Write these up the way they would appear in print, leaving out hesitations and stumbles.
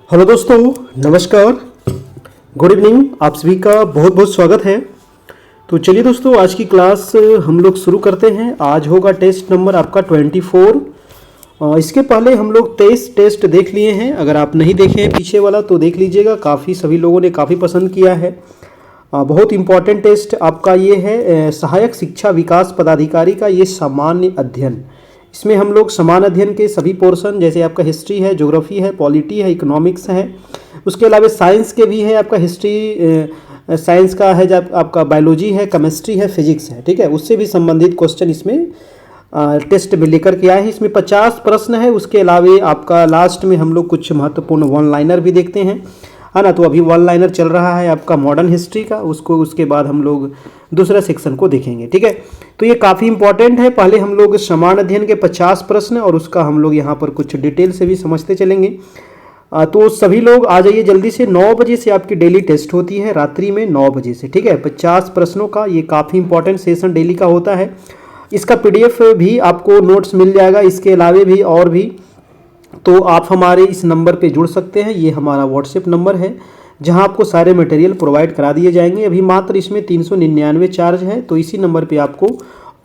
Hello दोस्तों, नमस्कार, good evening. आप सभी का बहुत बहुत स्वागत है। तो चलिए दोस्तों, आज की क्लास हम लोग शुरू करते हैं। आज होगा टेस्ट नंबर आपका 24। इसके पहले हम लोग 23 टेस्ट देख लिए हैं। अगर आप नहीं देखे हैं पीछे वाला तो देख लीजिएगा, काफ़ी सभी लोगों ने काफ़ी पसंद किया है। बहुत इम्पॉर्टेंट टेस्ट आपका ये है, सहायक शिक्षा विकास पदाधिकारी का ये सामान्य अध्ययन। इसमें हम लोग समान अध्ययन के सभी पोर्शन, जैसे आपका हिस्ट्री है, ज्योग्राफी है, पॉलिटी है, इकोनॉमिक्स है, उसके अलावा साइंस के भी है। आपका हिस्ट्री साइंस का है, जब आपका बायोलॉजी है, केमिस्ट्री है, फिजिक्स है, ठीक है, उससे भी संबंधित क्वेश्चन इसमें टेस्ट में लेकर के आए हैं। इसमें 50 प्रश्न है। उसके अलावा आपका लास्ट में हम लोग कुछ महत्वपूर्ण वन लाइनर भी देखते हैं, है ना। तो अभी वन लाइनर चल रहा है आपका मॉडर्न हिस्ट्री का, उसके बाद हम लोग दूसरा सेक्शन को देखेंगे, ठीक है। तो ये काफ़ी इंपॉर्टेंट है। पहले हम लोग समान अध्ययन के 50 प्रश्न और उसका हम लोग यहाँ पर कुछ डिटेल से भी समझते चलेंगे। तो सभी लोग आ जाइए जल्दी से। 9 बजे से आपकी डेली टेस्ट होती है, रात्रि में 9 बजे से, ठीक है। 50 प्रश्नों का ये काफ़ी इंपॉर्टेंट सेशन डेली का होता है। इसका PDF भी आपको नोट्स मिल जाएगा। इसके अलावा भी और भी, तो आप हमारे इस नंबर पे जुड़ सकते हैं। ये हमारा व्हाट्सएप नंबर है, जहां आपको सारे मटेरियल प्रोवाइड करा दिए जाएंगे। अभी मात्र इसमें 399 चार्ज है, तो इसी नंबर पे आपको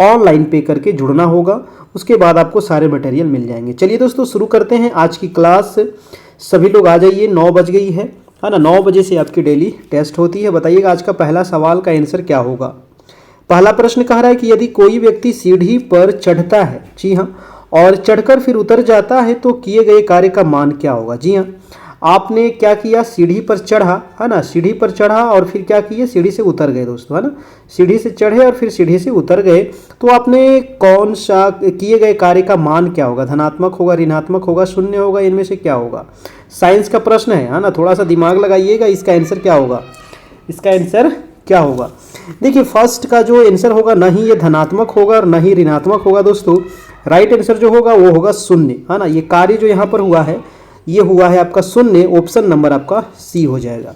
ऑनलाइन पे करके जुड़ना होगा। उसके बाद आपको सारे मटेरियल मिल जाएंगे। चलिए दोस्तों, शुरू करते हैं आज की क्लास। सभी लोग आ जाइए, 9 बज गई है ना। 9 बजे से आपकी डेली टेस्ट होती है। बताइएगा आज का पहला सवाल का आंसर क्या होगा। पहला प्रश्न कह रहा है कि यदि कोई व्यक्ति सीढ़ी पर चढ़ता है, जी हाँ, और चढ़कर फिर उतर जाता है तो किए गए कार्य का मान क्या होगा। जी हाँ, आपने क्या किया, सीढ़ी पर चढ़ा, है ना, सीढ़ी पर चढ़ा और फिर क्या किए, सीढ़ी से उतर गए दोस्तों, है ना। सीढ़ी से चढ़े और फिर सीढ़ी से उतर गए, तो आपने कौन सा किए गए कार्य का मान क्या होगा। धनात्मक होगा, ऋणात्मक होगा, शून्य होगा, इनमें से क्या होगा। साइंस का प्रश्न है ना, थोड़ा सा दिमाग लगाइएगा। इसका आंसर क्या होगा, इसका आंसर क्या होगा। देखिए, फर्स्ट का जो आंसर होगा, ना ही ये धनात्मक होगा और ना ही ऋणात्मक होगा दोस्तों। राइट आंसर जो होगा वो होगा शून्य, है ना। ये कार्य जो यहाँ पर हुआ है, ये हुआ है आपका शून्य। ऑप्शन नंबर आपका सी हो जाएगा,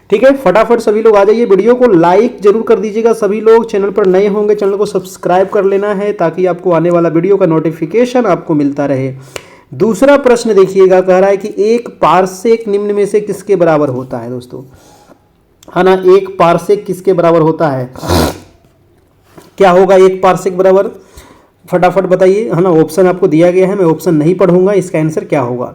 ठीक है। फटाफट सभी लोग आ जाइए। वीडियो को लाइक जरूर कर दीजिएगा सभी लोग। चैनल पर नए होंगे, चैनल को सब्सक्राइब कर लेना है, ताकि आपको आने वाला वीडियो का नोटिफिकेशन आपको मिलता रहे। दूसरा प्रश्न देखिएगा, कह रहा है कि एक पारसेक निम्न में से किसके बराबर होता है दोस्तों, है ना। एक पारसेक किसके बराबर होता है, क्या होगा एक पारसेक बराबर, फटाफट बताइए, है ना। ऑप्शन आपको दिया गया है, मैं ऑप्शन नहीं पढ़ूंगा। इसका आंसर क्या होगा,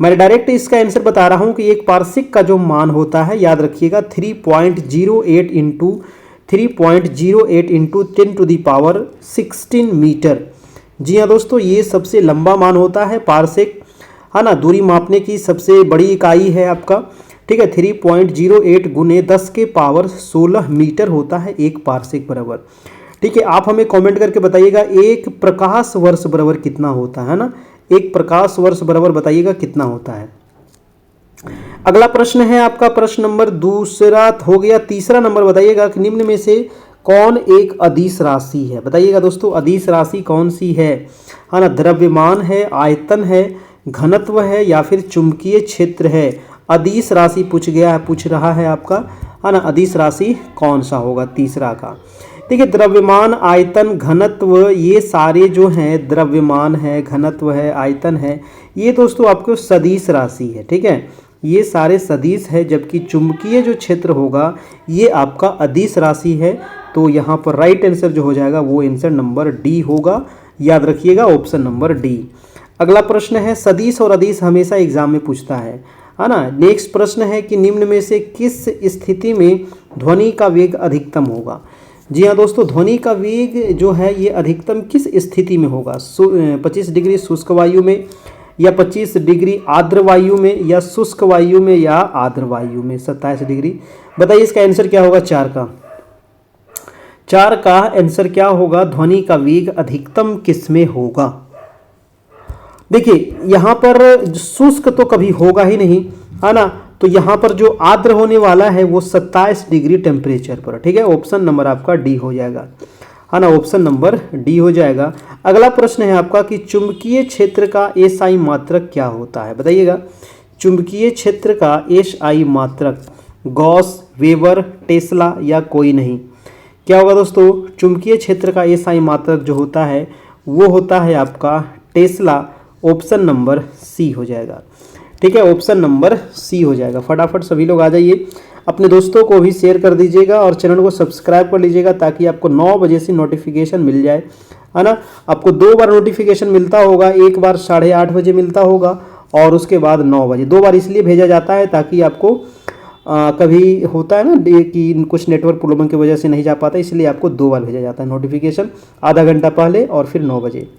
मैं डायरेक्ट इसका आंसर बता रहा हूं कि एक पारसेक का जो मान होता है, याद रखिएगा, 3.08 इंटू 10⁻16 मीटर। जी हाँ दोस्तों, ये सबसे लंबा मान होता है पारसेक, है ना। दूरी मापने की सबसे बड़ी इकाई है आपका, ठीक है। 3.08 गुने 10⁻16 मीटर होता है एक पारसेक बराबर, ठीक है। आप हमें कमेंट करके बताइएगा एक प्रकाश वर्ष बराबर कितना होता है ना। एक प्रकाश वर्ष बराबर बताइएगा कितना होता है। अगला प्रश्न है आपका प्रश्न नंबर दूसरा हो गया। तीसरा नंबर बताइएगा कि निम्न में से कौन एक अदिश राशि है। बताइएगा दोस्तों, अदिश राशि कौन सी है ना। द्रव्यमान है, आयतन है, घनत्व है, या फिर चुंबकीय क्षेत्र है। अदिश राशि पूछ रहा है आपका, है ना। अदिश राशि कौन सा होगा तीसरा का। देखिए, द्रव्यमान, आयतन, घनत्व, ये सारे जो हैं, द्रव्यमान है, घनत्व है, आयतन है, ये दोस्तों आपको सदिश राशि है, ठीक है। ये सारे सदिश है, जबकि चुंबकीय जो क्षेत्र होगा ये आपका अदिश राशि है। तो यहाँ पर राइट आंसर जो हो जाएगा वो आंसर नंबर डी होगा। याद रखिएगा, ऑप्शन नंबर डी। अगला प्रश्न है, सदिश और अदिश हमेशा एग्जाम में पूछता है ना। नेक्स्ट प्रश्न है कि निम्न में से किस स्थिति में ध्वनि का वेग अधिकतम होगा। जी हाँ दोस्तों, ध्वनि का वेग जो है ये अधिकतम किस स्थिति में होगा। 25 डिग्री शुष्क वायु में, या 25 डिग्री आर्द्र वायु में, या शुष्क वायु में, या आर्द्र वायु में। 27 डिग्री। बताइए इसका आंसर क्या होगा। 4 का आंसर क्या होगा, ध्वनि का वेग अधिकतम किस में होगा। देखिए, यहाँ पर शुष्क तो कभी होगा ही नहीं, है ना। तो यहाँ पर जो आर्द्र होने वाला है वो 27 डिग्री टेम्परेचर पर, ठीक है। ऑप्शन नंबर आपका डी हो जाएगा, है ना। ऑप्शन नंबर डी हो जाएगा। अगला प्रश्न है आपका कि चुंबकीय क्षेत्र का SI मात्रक क्या होता है। बताइएगा, चुंबकीय क्षेत्र का SI मात्रक, गॉस, वेबर, टेस्ला, या कोई नहीं। क्या होगा दोस्तों, चुंबकीय क्षेत्र का SI मात्रक जो होता है वो होता है आपका टेस्ला। ऑप्शन नंबर सी हो जाएगा, ठीक है, ऑप्शन नंबर सी हो जाएगा। फटाफट सभी लोग आ जाइए, अपने दोस्तों को भी शेयर कर दीजिएगा और चैनल को सब्सक्राइब कर लीजिएगा ताकि आपको 9 बजे से नोटिफिकेशन मिल जाए, है ना। आपको 2 बार नोटिफिकेशन मिलता होगा, एक बार 8:30 बजे मिलता होगा और उसके बाद 9 बजे। 2 बार इसलिए भेजा जाता है ताकि आपको कभी होता है ना कि कुछ नेटवर्क प्रॉब्लम की वजह से नहीं जा पाता, इसलिए आपको 2 बार भेजा जाता है नोटिफिकेशन, आधा घंटा पहले और फिर 9 बजे।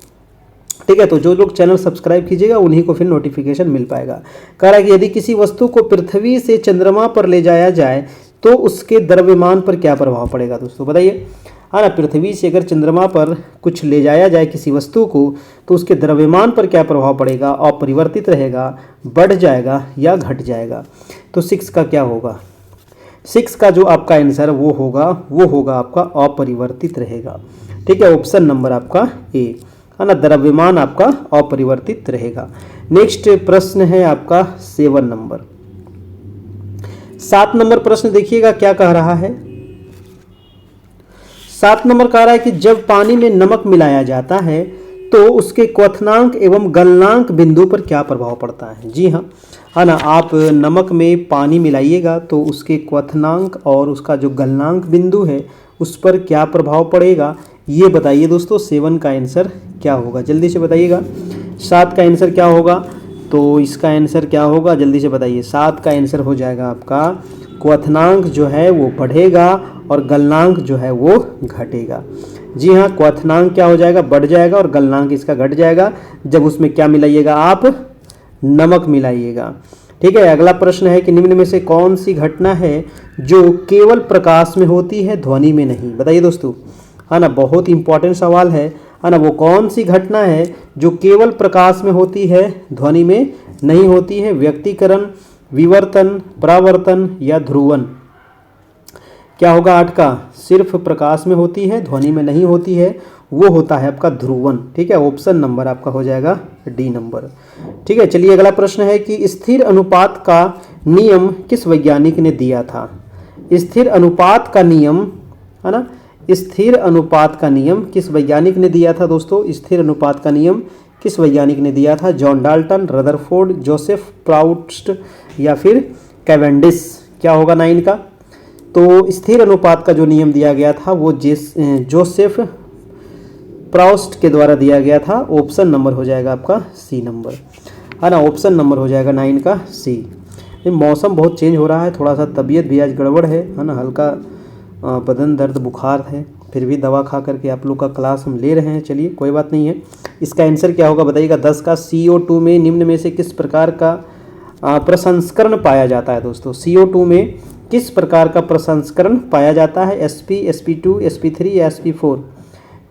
ठीक है, तो जो लोग चैनल सब्सक्राइब कीजिएगा उन्हीं को फिर नोटिफिकेशन मिल पाएगा। कह रहा है कि यदि किसी वस्तु को पृथ्वी से चंद्रमा पर ले जाया जाए तो उसके द्रव्यमान पर क्या प्रभाव पड़ेगा दोस्तों, बताइए। हाँ ना, पृथ्वी से अगर चंद्रमा पर कुछ ले जाया जाए किसी वस्तु को तो उसके द्रव्यमान पर क्या प्रभाव पड़ेगा, अपरिवर्तित रहेगा, बढ़ जाएगा या घट जाएगा। तो 6 का क्या होगा, 6 का जो आपका आंसर वो होगा आपका अपरिवर्तित रहेगा। ठीक है, ऑप्शन नंबर आपका ए, है ना, द्रव्यमान आपका अपरिवर्तित रहेगा। नेक्स्ट प्रश्न है आपका 7 नंबर। 7 नंबर प्रश्न देखिएगा क्या कह रहा है। 7 नंबर कह रहा है कि जब पानी में नमक मिलाया जाता है तो उसके क्वथनांक एवं गलनांक बिंदु पर क्या प्रभाव पड़ता है। जी हाँ, है ना, आप नमक में पानी मिलाइएगा तो उसके क्वथनांक और उसका जो गलनांक बिंदु है उस पर क्या प्रभाव पड़ेगा, ये बताइए दोस्तों। 7 का आंसर क्या होगा, जल्दी से बताइएगा। 7 का आंसर क्या होगा, तो इसका आंसर क्या होगा, जल्दी से बताइए। 7 का आंसर हो जाएगा आपका क्वथनांक जो है वो बढ़ेगा और गलनांक जो है वो घटेगा। जी हाँ, क्वथनांक क्या हो जाएगा, बढ़ जाएगा और गलनांक इसका घट जाएगा जब उसमें क्या मिलाइएगा, आप नमक मिलाइएगा। ठीक है, अगला प्रश्न है कि निम्न में से कौन सी घटना है जो केवल प्रकाश में होती है, ध्वनि में नहीं, बताइए दोस्तों। है ना, बहुत इंपॉर्टेंट सवाल है ना। वो कौन सी घटना है जो केवल प्रकाश में होती है, ध्वनि में नहीं होती है। व्यक्तीकरण, विवर्तन, परावर्तन या ध्रुवन। क्या होगा 8 का, सिर्फ प्रकाश में होती है, ध्वनि में नहीं होती है, वो होता है आपका ध्रुवन। ठीक है, ऑप्शन नंबर आपका हो जाएगा डी नंबर। ठीक है, चलिए अगला प्रश्न है कि स्थिर अनुपात का नियम किस वैज्ञानिक ने दिया था। स्थिर अनुपात का नियम, है ना, स्थिर अनुपात का नियम किस वैज्ञानिक ने दिया था दोस्तों। स्थिर अनुपात का नियम किस वैज्ञानिक ने दिया था। John Dalton, Rutherford, Joseph Proust या फिर कैवेंडिश। क्या होगा 9 का, तो स्थिर अनुपात का जो नियम दिया गया था वो जोसेफ प्राउस्ट के द्वारा दिया गया था। ऑप्शन नंबर हो जाएगा आपका सी नंबर, है ना, ऑप्शन नंबर हो जाएगा 9 का सी। मौसम बहुत चेंज हो रहा है, थोड़ा सा तबीयत भी आज गड़बड़ है ना, हल्का बदन दर्द बुखार है, फिर भी दवा खा करके आप लोग का क्लास हम ले रहे हैं। चलिए कोई बात नहीं है। इसका आंसर क्या होगा बताइएगा। 10 का CO2 में निम्न में से किस प्रकार का प्रसंस्करण पाया जाता है दोस्तों। CO2 में किस प्रकार का प्रसंस्करण पाया जाता है। SP, SP2, SP3 या SP4।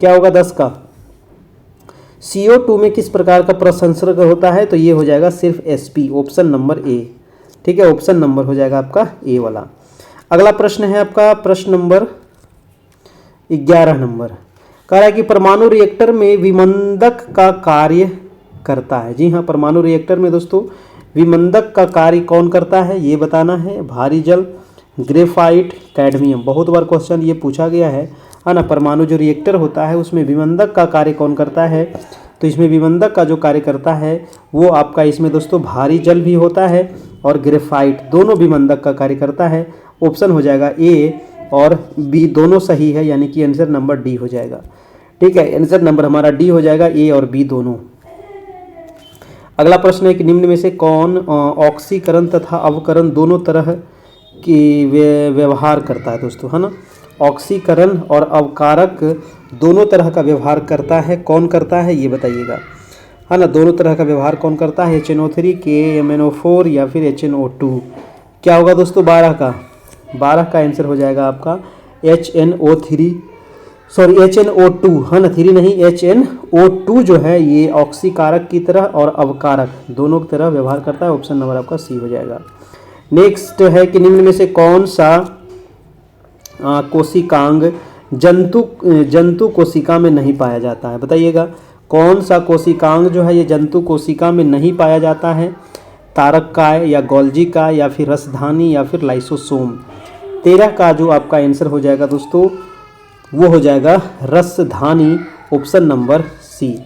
क्या होगा 10 का, CO2 में किस प्रकार का प्रसंस्करण होता है, तो ये हो जाएगा सिर्फ SP, ऑप्शन नंबर ए। ठीक है, ऑप्शन नंबर हो जाएगा आपका ए वाला। अगला प्रश्न है आपका प्रश्न नंबर 11 नंबर। कह रहा है कि परमाणु रिएक्टर में विमंदक का कार्य करता है। जी हाँ, परमाणु रिएक्टर में दोस्तों विमंदक का कार्य कौन करता है ये बताना है। भारी जल, ग्रेफाइट, कैडमियम। बहुत बार क्वेश्चन ये पूछा गया है ना। परमाणु जो रिएक्टर होता है उसमें विमंदक का कार्य कौन करता है, तो इसमें विमंदक का जो कार्य करता है वो आपका इसमें दोस्तों भारी जल भी होता है और ग्रेफाइट, दोनों विमंदक का कार्य करता है। ऑप्शन हो जाएगा ए और बी, दोनों सही है, यानी कि आंसर नंबर डी हो जाएगा। ठीक है, आंसर नंबर हमारा डी हो जाएगा, ए और बी दोनों। अगला प्रश्न है कि निम्न में से कौन ऑक्सीकरण तथा अवकरण दोनों तरह की व्यवहार करता है दोस्तों, है ना। ऑक्सीकरण और अवकारक दोनों तरह का व्यवहार करता है, कौन करता है ये बताइएगा, है ना। दोनों तरह का व्यवहार कौन करता है, HNO3, KMNO4 या फिर HNO2। क्या होगा दोस्तों 12 का, 12 का आंसर हो जाएगा आपका HNO2, है ना, 3 नहीं, HNO2 जो है ये ऑक्सीकारक की तरह और अवकारक दोनों की तरह व्यवहार करता है। ऑप्शन नंबर आपका सी हो जाएगा। नेक्स्ट है कि निम्न में से कौन सा कोशिकांग जंतु कोशिका में नहीं पाया जाता है, बताइएगा। कौन सा कोशिकांग जो है ये जंतु कोशिका में नहीं पाया जाता है। तारककाय या गोल्जी का या फिर रसधानी या फिर लाइसोसोम। 13 का जो आपका आंसर हो जाएगा दोस्तों वो हो जाएगा रसधानी, ऑप्शन नंबर सी,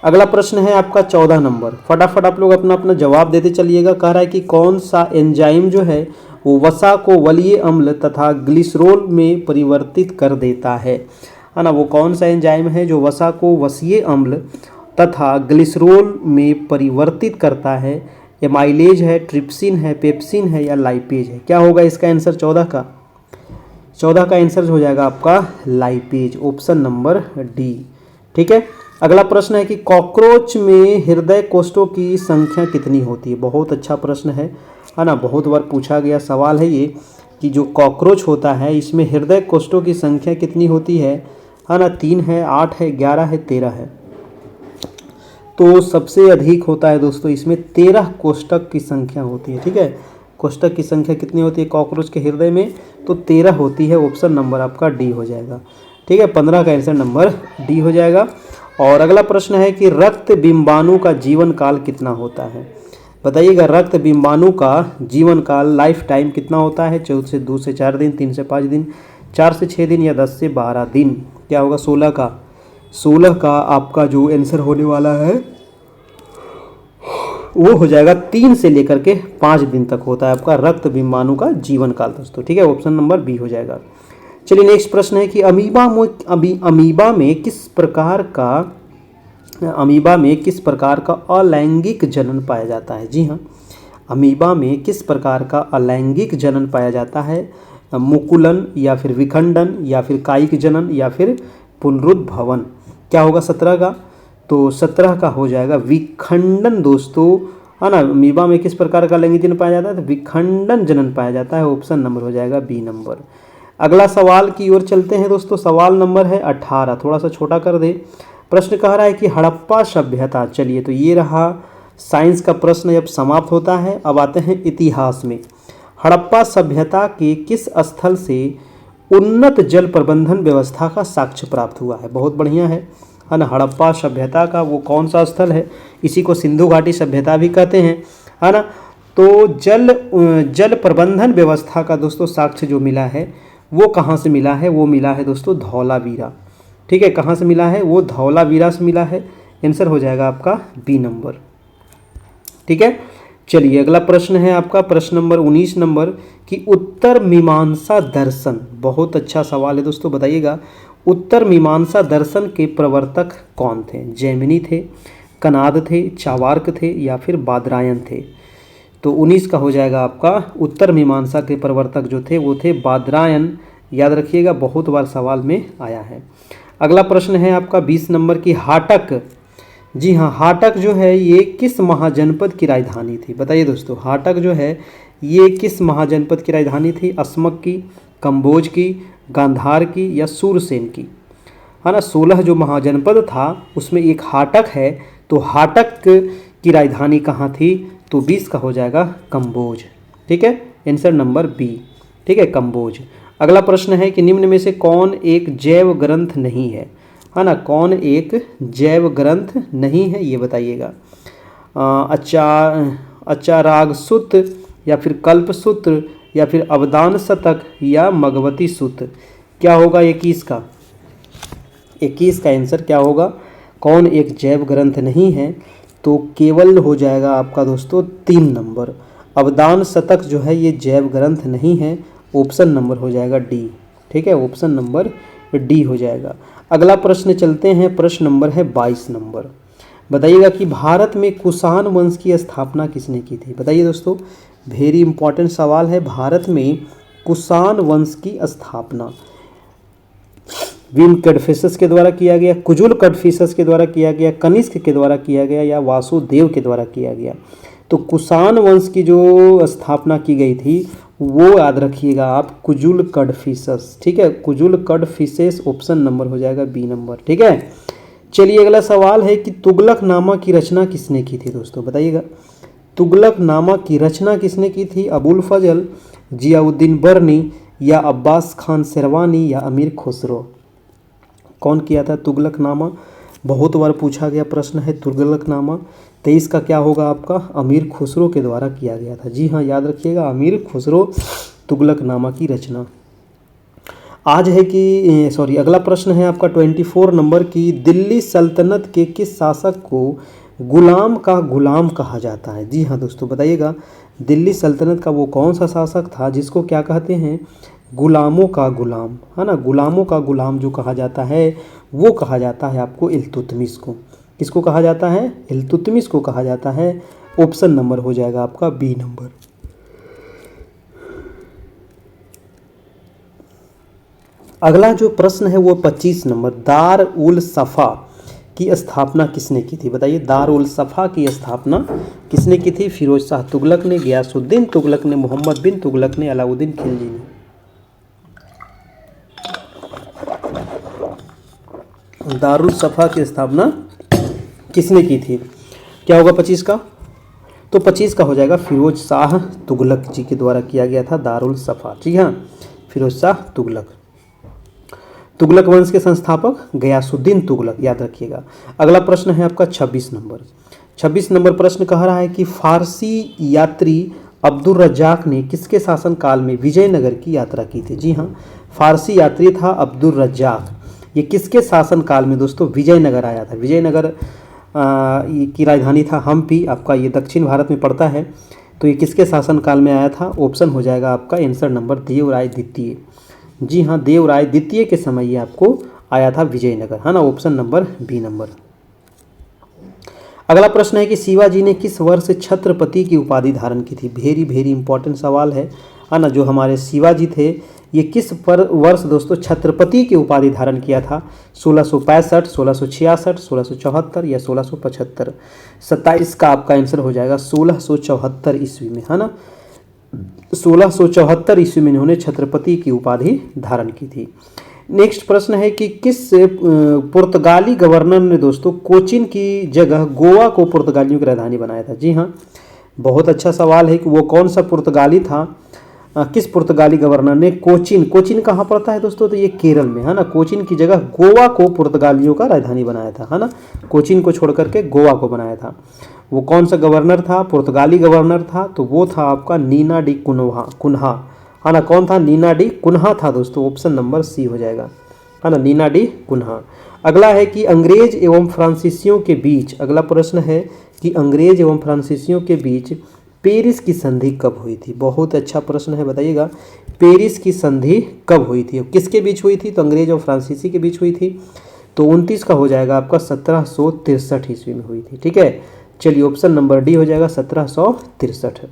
अगला प्रश्न है आपका 14 नंबर, फटाफट आप लोग अपना अपना जवाब देते चलिएगा। कह रहा है कि कौन सा एंजाइम जो है वो वसा को वलीय अम्ल तथा ग्लिसरोल में परिवर्तित कर देता है ना। वो कौन सा एंजाइम है जो वसा को वसीय अम्ल तथा ग्लिसरोल में परिवर्तित करता है? एमाइलेज है, ट्रिप्सिन है, पेप्सिन है या लाइपेज है? क्या होगा इसका आंसर 14 का? 14 का आंसर हो जाएगा आपका लाइपेज, ऑप्शन नंबर डी। ठीक है। अगला प्रश्न है कि कॉकरोच में हृदय कोष्ठों की संख्या कितनी होती है? बहुत अच्छा प्रश्न है ना, बहुत बार पूछा गया सवाल है ये कि जो कॉकरोच होता है इसमें हृदय कोष्ठों की संख्या कितनी होती है ना? 3 है, 8 है, 11 है, 13 है। तो सबसे अधिक होता है दोस्तों इसमें 13 कोष्ठक की संख्या होती है। ठीक है, कोष्ठक की संख्या कितनी होती है कॉकरोच के हृदय में? तो 13 होती है, ऑप्शन नंबर आपका डी हो जाएगा। ठीक है, 15 का आंसर नंबर डी हो जाएगा। और अगला प्रश्न है कि रक्त बिंबाणु का जीवन काल कितना होता है? बताइएगा, रक्त बिंबाणु का जीवन काल लाइफ टाइम कितना होता है? 14 से 2 से 4 दिन, 3 से 5 दिन, 4 से 6 दिन या 10 से 12 दिन? क्या होगा? 16 का। 16 का आपका जो आंसर होने वाला है वो हो जाएगा 3 से लेकर के 5 दिन तक होता है आपका रक्त बिंबाणु का जीवन काल दोस्तों। ठीक है, ऑप्शन नंबर बी हो जाएगा। चलिए नेक्स्ट प्रश्न है कि अमीबा में किस प्रकार का अलैंगिक जनन पाया जाता है? जी हाँ, अमीबा में किस प्रकार का अलैंगिक जनन पाया जाता है? मुकुलन या फिर विखंडन या फिर कायिक जनन या फिर पुनरुद्भवन? क्या होगा 17 का? तो 17 का हो जाएगा विखंडन दोस्तों, है ना। अमीबा में किस प्रकार का अलैंगिक जनन पाया जाता है? तो विखंडन जनन पाया जाता है, ऑप्शन नंबर हो जाएगा बी नंबर। अगला सवाल की ओर चलते हैं दोस्तों। सवाल नंबर है 18, थोड़ा सा छोटा कर दे। प्रश्न कह रहा है कि हड़प्पा सभ्यता, चलिए तो ये रहा साइंस का प्रश्न, अब समाप्त होता है। अब आते हैं इतिहास में। हड़प्पा सभ्यता के किस स्थल से उन्नत जल प्रबंधन व्यवस्था का साक्ष्य प्राप्त हुआ है? बहुत बढ़िया है ना। हड़प्पा सभ्यता का वो कौन सा स्थल है? इसी को सिंधु घाटी सभ्यता भी कहते हैं, है ना। तो जल प्रबंधन व्यवस्था का दोस्तों साक्ष्य जो मिला है वो कहाँ से मिला है? वो मिला है दोस्तों धौलावीरा। ठीक है, कहाँ से मिला है? वो धौलावीरा से मिला है, आंसर हो जाएगा आपका बी नंबर। ठीक है, चलिए अगला प्रश्न है आपका प्रश्न नंबर 19 नंबर कि उत्तर मीमांसा दर्शन, बहुत अच्छा सवाल है दोस्तों। बताइएगा, उत्तर मीमांसा दर्शन के प्रवर्तक कौन थे? जैमिनी थे, कनाद थे, चावार्क थे या फिर बादरायन थे? तो 19 का हो जाएगा आपका उत्तर मीमांसा के प्रवर्तक जो थे वो थे बादरायन। याद रखिएगा, बहुत बार सवाल में आया है। अगला प्रश्न है आपका 20 नंबर की हाटक। जी हाँ, हाटक जो है ये किस महाजनपद की राजधानी थी? बताइए दोस्तों, हाटक जो है ये किस महाजनपद की राजधानी थी? अस्मक की, कंबोज की, गांधार की या सूरसेन की? है ना, 16 जो महाजनपद था उसमें एक हाटक है, तो हाटक की राजधानी कहाँ थी? तो 20 का हो जाएगा कंबोज। ठीक है, आंसर नंबर बी। ठीक है, कंबोज। अगला प्रश्न है कि निम्न में से कौन एक जैव ग्रंथ नहीं है? है ना, कौन एक जैव ग्रंथ नहीं है ये बताइएगा। अचाराग सूत्र या फिर कल्प सूत्र या फिर अवदान शतक या मगवती सूत्र? क्या होगा 21 का? 21 का आंसर क्या होगा? कौन एक जैव ग्रंथ नहीं है? तो केवल हो जाएगा आपका दोस्तों 3 नंबर। अवदान शतक जो है ये जैव ग्रंथ नहीं है, ऑप्शन नंबर हो जाएगा डी। ठीक है, ऑप्शन नंबर डी हो जाएगा। अगला प्रश्न चलते हैं, प्रश्न नंबर है 22 नंबर। बताइएगा कि भारत में कुषाण वंश की स्थापना किसने की थी? बताइए दोस्तों, वेरी इंपॉर्टेंट सवाल है। भारत में कुषाण वंश की स्थापना विम कैडफिसस के द्वारा किया गया, कुजुल कैडफिसस के द्वारा किया गया, कनिष्क के द्वारा किया गया या वासुदेव के द्वारा किया गया? तो कुषाण वंश की जो स्थापना की गई थी वो याद रखिएगा आप, कुजुल कैडफिसस। ठीक है, कुजुल कैडफिसस, ऑप्शन नंबर हो जाएगा बी नंबर। ठीक है, चलिए अगला सवाल है कि तुगलकनामा की रचना किसने की थी दोस्तों? बताइएगा, तुगलकनामा की रचना किसने की थी? अबुल फजल, जियाउद्दीन बर्नी या अब्बास खान शेरवानी या अमीर खुसरो? कौन किया था तुगलकनामा? बहुत बार पूछा गया प्रश्न है तुगलकनामा। 23 का क्या होगा आपका? अमीर खुसरो के द्वारा किया गया था। जी हाँ, याद रखिएगा, अमीर खुसरो तुगलकनामा की रचना। आज है कि सॉरी अगला प्रश्न है आपका 24 नंबर की, दिल्ली सल्तनत के किस शासक को गुलाम का गुलाम कहा जाता है? जी हाँ दोस्तों, बताइएगा दिल्ली सल्तनत का वो कौन सा शासक था जिसको क्या कहते हैं? गुलामों का गुलाम, है ना। गुलामों का गुलाम जो कहा जाता है वो कहा जाता है आपको इल्तुतमिश को। किसको कहा जाता है? इल्तुतमिश को कहा जाता है। ऑप्शन नंबर हो जाएगा आपका बी नंबर। अगला जो प्रश्न है वो 25 नंबर, दार उल सफ़ा की स्थापना किसने की थी? बताइए, दार उल सफ़ा की स्थापना किसने की थी? फिरोज शाह तुगलक ने, गयासुद्दीन तुगलक ने, मोहम्मद बिन तुगलक ने, अलाउद्दीन खिलजी ने? दारुल सफ़ा की स्थापना किसने की थी? क्या होगा 25 का? तो 25 का हो जाएगा फिरोज शाह तुगलक जी के द्वारा किया गया था दारुल सफ़ा। जी हाँ, फिरोज शाह तुगलक। तुगलक वंश के संस्थापक गयासुद्दीन तुगलक, याद रखिएगा। अगला प्रश्न है आपका 26 नंबर। 26 नंबर प्रश्न कह रहा है कि फारसी यात्री अब्दुल रज्जाक ने किसके शासन काल में विजयनगर की यात्रा की थी? जी हाँ, फारसी यात्री था अब्दुल रज्जाक। ये किसके शासन काल में दोस्तों विजयनगर आया था? विजयनगर की राजधानी था हम्पी, आपका ये दक्षिण भारत में पड़ता है। तो ये किसके शासन काल में आया था? ऑप्शन हो जाएगा आपका आंसर नंबर देवराय द्वितीय। जी हाँ, देवराय द्वितीय के समय ये आपको आया था विजयनगर, है ना। Option number B number. अगला प्रश्न है कि शिवाजी ने किस वर्ष छत्रपति की उपाधि धारण की थी? वेरी वेरी इंपॉर्टेंट सवाल है ना। जो हमारे शिवाजी थे ये किस वर्ष दोस्तों छत्रपति की उपाधि धारण किया था? 1665, 1666, 1674 या 1675? 27 का आपका आंसर हो जाएगा 1674 ईस्वी में, है ना। 1674 ईस्वी में इन्होंने छत्रपति की उपाधि धारण की थी। नेक्स्ट प्रश्न है कि किस पुर्तगाली गवर्नर ने दोस्तों कोचीन की जगह गोवा को पुर्तगालियों की राजधानी बनाया था? जी हाँ, बहुत अच्छा सवाल है कि वो कौन सा पुर्तगाली था। किस पुर्तगाली गवर्नर ने कोचीन कहाँ पड़ता है दोस्तों? तो ये केरल में, है ना। कोचीन की जगह गोवा को पुर्तगालियों का राजधानी बनाया था, है ना। कोचीन को छोड़ करके गोवा को बनाया था। वो कौन सा गवर्नर था? पुर्तगाली गवर्नर था। तो वो था आपका नीना डी कुन्हा, है ना। कौन था? नीना डी कुन्हा था दोस्तों। ऑप्शन नंबर सी हो जाएगा, है ना, नीना डी कुन्हा। अगला है कि अंग्रेज एवं फ्रांसीसियों के बीच, अगला प्रश्न है कि अंग्रेज एवं फ्रांसीसियों के बीच पेरिस की संधि कब हुई थी? बहुत अच्छा प्रश्न है, बताइएगा पेरिस की संधि कब हुई थी? किसके बीच हुई थी? तो अंग्रेज और फ्रांसीसी के बीच हुई थी। तो 29 का हो जाएगा आपका 1763 ईस्वी में हुई थी। ठीक है, चलिए ऑप्शन नंबर डी हो जाएगा 1763।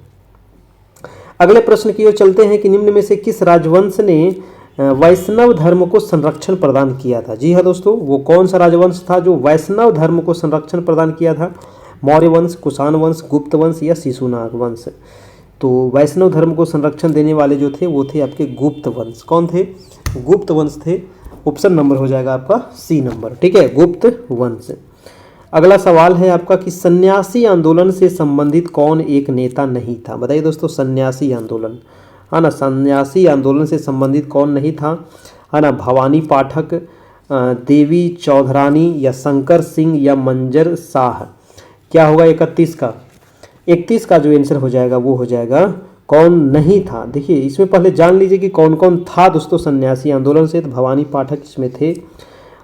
अगले प्रश्न की ओर चलते हैं कि निम्न में से किस राजवंश ने वैष्णव धर्म को संरक्षण प्रदान किया था? जी हाँ दोस्तों, वो कौन सा राजवंश था जो वैष्णव धर्म को संरक्षण प्रदान किया था? मौर्य वंश, कुषाण वंश, गुप्त वंश या शिशुनाग वंश? तो वैष्णव धर्म को संरक्षण देने वाले जो थे वो थे आपके गुप्त वंश। कौन थे? गुप्त वंश थे। ऑप्शन नंबर हो जाएगा आपका सी नंबर। ठीक है, गुप्त वंश। अगला सवाल है आपका कि सन्यासी आंदोलन से संबंधित कौन एक नेता नहीं था? बताइए दोस्तों, सन्यासी आंदोलन, है ना, सन्यासी आंदोलन से संबंधित कौन नहीं था? है ना, भवानी पाठक, देवी चौधरानी या शंकर सिंह या मंजर शाह? क्या होगा 31 का? 31 का जो आंसर हो जाएगा वो हो जाएगा कौन नहीं था। देखिए इसमें पहले जान लीजिए कि कौन कौन था दोस्तों सन्यासी आंदोलन से। तो भवानी पाठक इसमें थे,